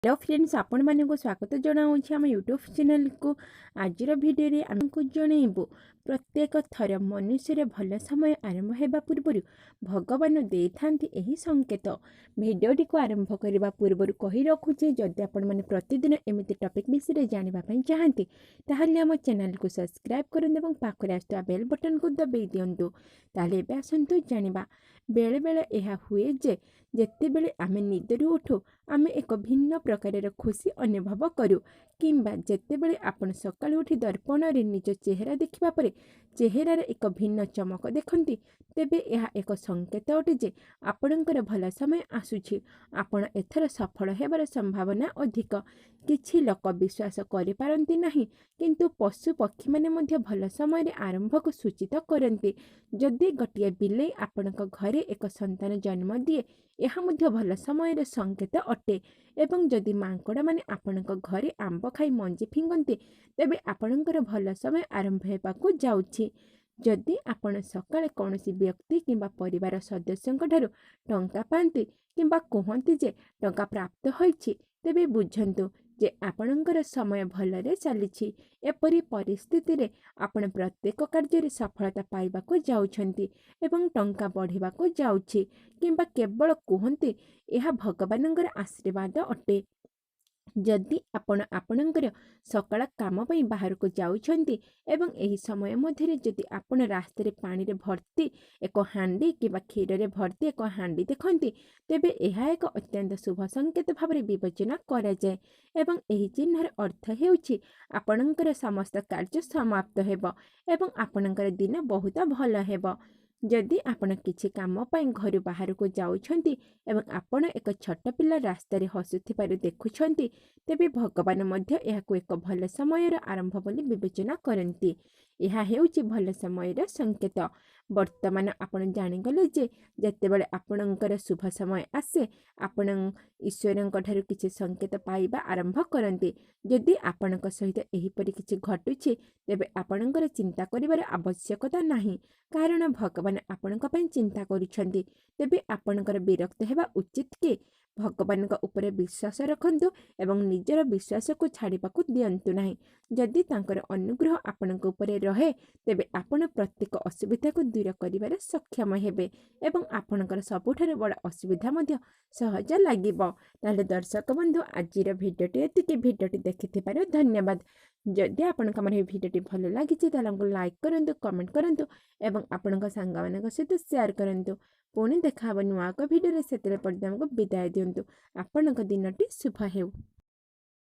Hello friends, आपण मानक स्वागत जनाऊँ आम यूट्यूब चैनल को। आजर भिडियो आमको जनइबू प्रत्येक थर मनुष्य भल समय आरंभ होगा पूर्व भगवान दे था संकेत। भिडियोटी को आरंभ करने पूर्व कही रखुचे, जदि आपण मैंने प्रतिदिन एमती टॉपिक विषय जानवाई चाहती ताहले आम चैनल को सब्सक्राइब करते और पाखरे आसुवा बेल बटन को दबाई दिंतु। ताहले आसतु जानिबा बेले बेले यह हुए जे जेते बेले आमे निदरू उठू आमे एक भिन्न प्रकार खुशी अनुभव करूँ किंबा जेतेबेले आपण सकाळु उठी दर्पण रे निज चेहरा देखिबा परे चेहरार एक भिन्न चमक देखंती तेबे यह एक संकेत अटे जे आपणकर भल समय आसुछि। आपण एथर सफल हेबार संभावना अधिक। किछि लोक विश्वास करि पारंती नाही, किंतु पशु पक्षी माने मध्य भल समय रे आरंभ को सूचित करंती। जदि गोटे बिले आपणक घरे एक संतान जन्म दिए यह मध्य भल समय रे संकेत अटे। एवं जदि मांकड़ माने आपणक घरे आंब खाई मंजी फिंगंती तेबे आपणकर भल समय आरंभ हेबाकु जाउछि। जदि आपण सकाळे कौनसी व्यक्ति किंबा परिवार सदस्यंक ठारू टंका पांती किंबा कहंती जे टंका प्राप्त होइछि तेबे बुझंतु जे आपणकर समय भलरे चलिछि। एपरि परिस्थिति रे आपण प्रत्येक कार्य रे सफलता पाइबाकु जाउछंती एवं टंका बढ़िबाकु जाउछि किंबा केवल कहंती यह भगवानंकर आशीर्वाद अटे। जदि आपण आपणकर सकाळ काम पई बाहर को जाउछंती एवं एही समय मध्यरे जदि आपण रास्ते रे पानी रे भर्ती एक हांडी किबा क्षीर रे भर्ती एक हांडी देखंती तेबे एहा एक अत्यंत शुभ संकेत भाबरे विवेचना करा जाय एवं एही चिन्हर अर्थ हेउछि आपणकर समस्त कार्य समाप्त हेबो एवं आपणकर दिन बहुत भल हेबो। जदि आपण किछि काम पई घर बाहर को जाउछंती एवं आपण एक छोट पिला रास्ता रे हसुथिबार देखुछंती तेबे भगवान मध्य एहाको एक भल समयर आरंभ बोली विवेचना करंती। यह हेउछि भल समयर संकेत। वर्तमान आपण जानिगले जे जेतेबेले आपणकर शुभ समय आसे आपण ईश्वरंक ठारू किछि संकेत पाइबा आरंभ करंती। जदि आपणक सहित एहिपरि किछि घटुछि तेबे आपणकर चिंता करिवार आवश्यकता नाही, कारण भगवान आपणक पई चिंता करूछंती। तेबे आपणकर विरक्त हेबा उचित कि भगवान ऊपर विश्वास रखंतु एवं निजर विश्वास को छाड़िबाकु दियंतु नाही। जदि तांकर अनुग्रह आपणक ऊपर रहे तेबे आपण प्रत्येक असुविधा को दूर करिवार सक्षम हेबे एवं आपणकर सबुठार बड़ असुविधा मध्य सहज लागिबो। ताले दर्शक बंधु आजिर भिडियोटी एतिके। भिडियोटी देखिथिबार धन्यवाद। जदि आपणक हमर भिडियोटी भल लागिछि ताले हमको लाइक करंतु, कमेंट करंतु एवं आपणक सांगमानक सहित शेयर करंतु। पुणी देखा नुआ एक भिडियो से पर्यंत हमको विदाय दिंतु। आपणक दिनटी शुभ हेउ।